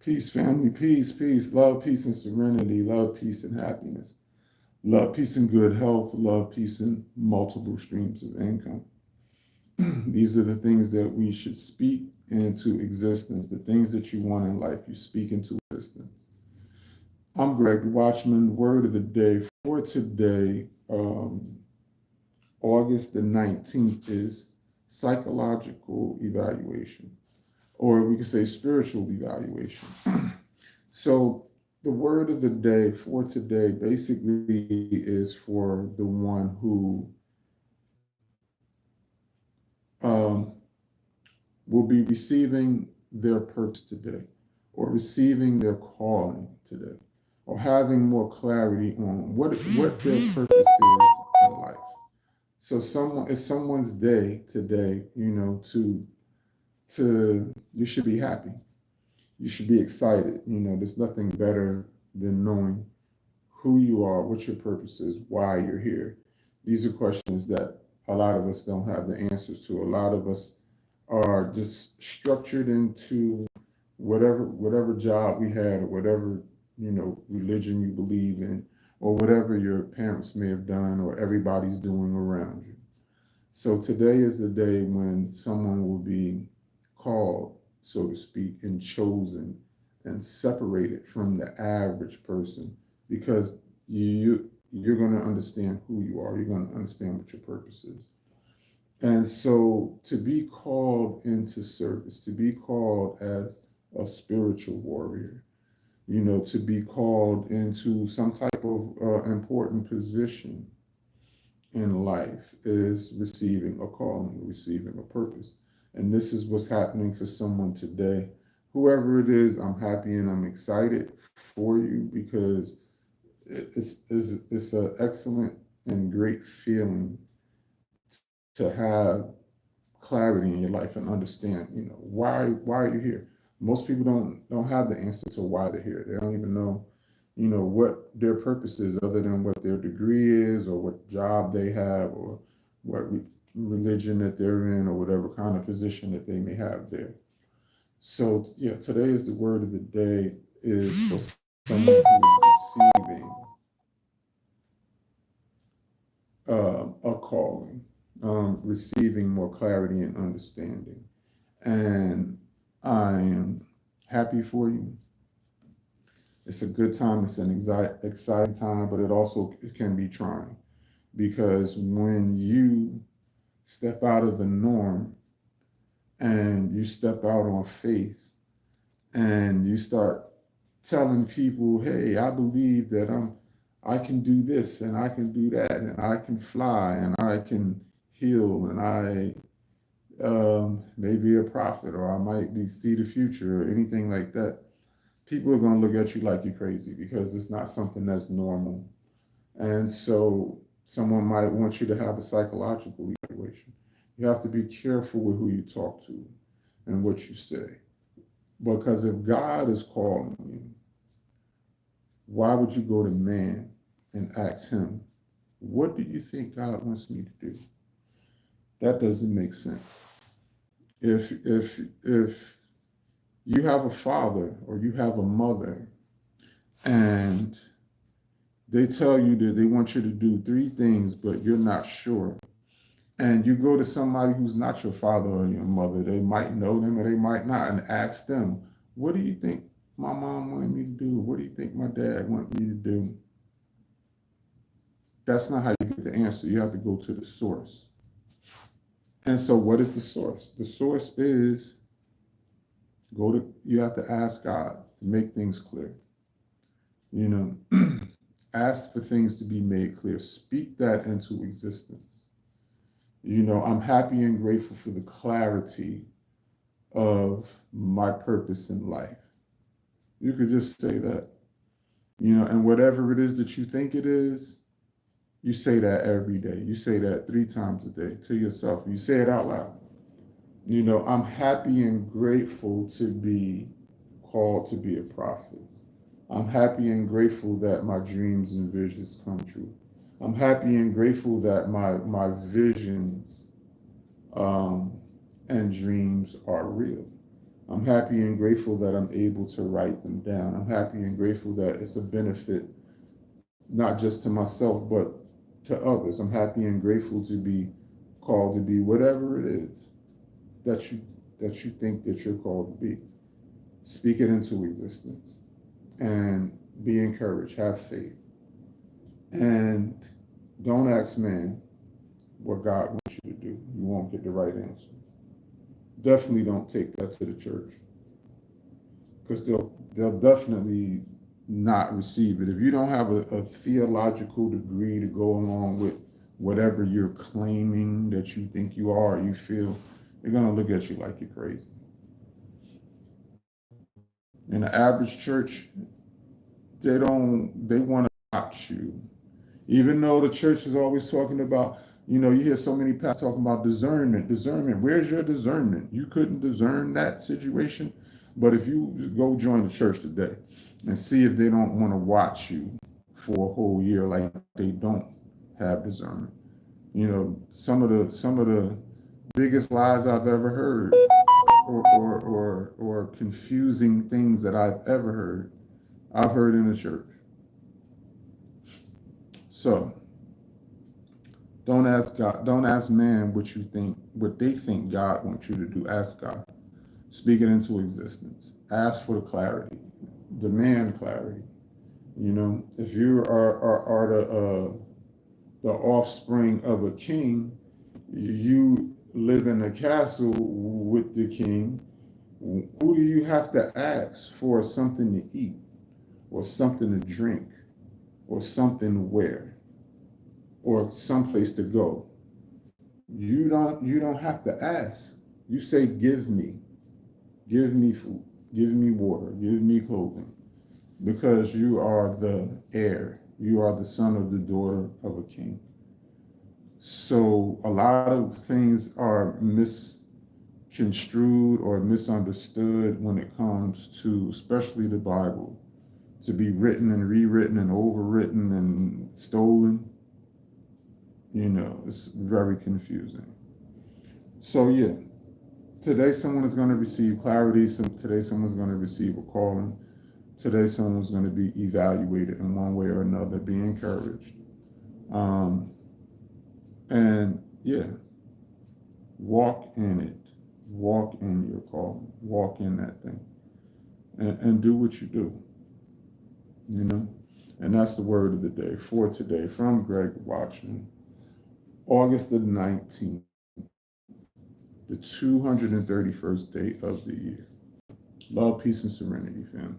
Peace, family, peace, peace, love, peace, and serenity, love, peace, and happiness, love, peace, and good health, love, peace, and multiple streams of income. These are the things that we should speak into existence. The things that you want in life, you speak into existence. I'm Greg Watchman. Word of the day for today, August the 19th, is psychological evaluation, or we could say spiritual evaluation. So the word of the day for today basically is for the one who will be receiving their purpose today, or receiving their calling today, or having more clarity on what their purpose is in life. So it's someone's day today, to you should be happy. You should be excited. There's nothing better than knowing who you are, what your purpose is, why you're here. These are questions that a lot of us don't have the answers to. A lot of us are just structured into whatever job we had, or whatever religion you believe in, or whatever your parents may have done, or everybody's doing around you. So today is the day when someone will be called, so to speak, and chosen and separated from the average person, because you're going to understand who you are. You're going to understand what your purpose is. And so to be called into service, to be called as a spiritual warrior, to be called into some type of important position in life, is receiving a calling, receiving a purpose. And this is what's happening for someone today. Whoever it is, I'm happy and I'm excited for you, because it's an excellent and great feeling to have clarity in your life and understand, why are you here? Most people don't have the answer to why they're here. They don't even know, what their purpose is, other than what their degree is, or what job they have, or what religion that they're in, or whatever kind of position that they may have there. So yeah, today is the word of the day is for someone who's receiving a calling, receiving more clarity and understanding. And I am happy for you. It's a good time. It's an exciting time, but it can be trying, because when you step out of the norm and you step out on faith, and you start telling people, hey, I believe that I can do this and I can do that, and I can fly and I can heal, and I may be a prophet, or I might see the future, or anything like that. People are going to look at you like you're crazy, because it's not something that's normal. And so someone might want you to have a psychological evaluation. You have to be careful with who you talk to and what you say. Because if God is calling you, why would you go to man and ask him, what do you think God wants me to do? That doesn't make sense. If you have a father or you have a mother, and they tell you that they want you to do 3 things, but you're not sure, and you go to somebody who's not your father or your mother, they might know them or they might not, and ask them, what do you think my mom wanted me to do? What do you think my dad wanted me to do? That's not how you get the answer. You have to go to the source. And so what is the source? The source is you have to ask God to make things clear. Ask for things to be made clear. Speak that into existence. I'm happy and grateful for the clarity of my purpose in life. You could just say that, and whatever it is that you think it is, you say that every day. You say that 3 times a day to yourself. You say it out loud. I'm happy and grateful to be called to be a prophet. I'm happy and grateful that my dreams and visions come true. I'm happy and grateful that my visions and dreams are real. I'm happy and grateful that I'm able to write them down. I'm happy and grateful that it's a benefit not just to myself, but to others. I'm happy and grateful to be called to be whatever it is that you think that you're called to be. Speak it into existence and be encouraged. Have faith. And don't ask man what God wants you to do. You won't get the right answer. Definitely don't take that to the church, because they'll definitely not receive it. If you don't have a theological degree to go along with whatever you're claiming that you think you are, or you feel, they're gonna look at you like you're crazy. In the average church, they want to watch you. Even though the church is always talking about, you hear so many pastors talking about discernment. Where's your discernment? You couldn't discern that situation. But if you go join the church today and see if they don't want to watch you for a whole year, like they don't have discernment. Some of the biggest lies I've ever heard, or confusing things that I've heard in the church. So don't ask God, don't ask man what they think God wants you to do. Ask God. Speak it into existence. Ask for the clarity. Demand clarity. If you are the offspring of a king, you live in a castle with the king. Who do you have to ask for something to eat, or something to drink, or something to wear, or someplace to go? You don't have to ask. You say, give me food, give me water, give me clothing, because you are the heir. You are the son of the daughter of a king. So a lot of things are misconstrued or misunderstood when it comes to, especially the Bible, to be written and rewritten and overwritten and stolen. It's very confusing. So yeah, today someone is going to receive clarity. Today someone's going to receive a calling. Today someone's going to be evaluated in one way or another. Be encouraged. And yeah, walk in it. Walk in your calling. Walk in that thing. And do what you do. And that's the word of the day for today from Greg Watchman. August the 19th, the 231st day of the year. Love, peace, and serenity, family.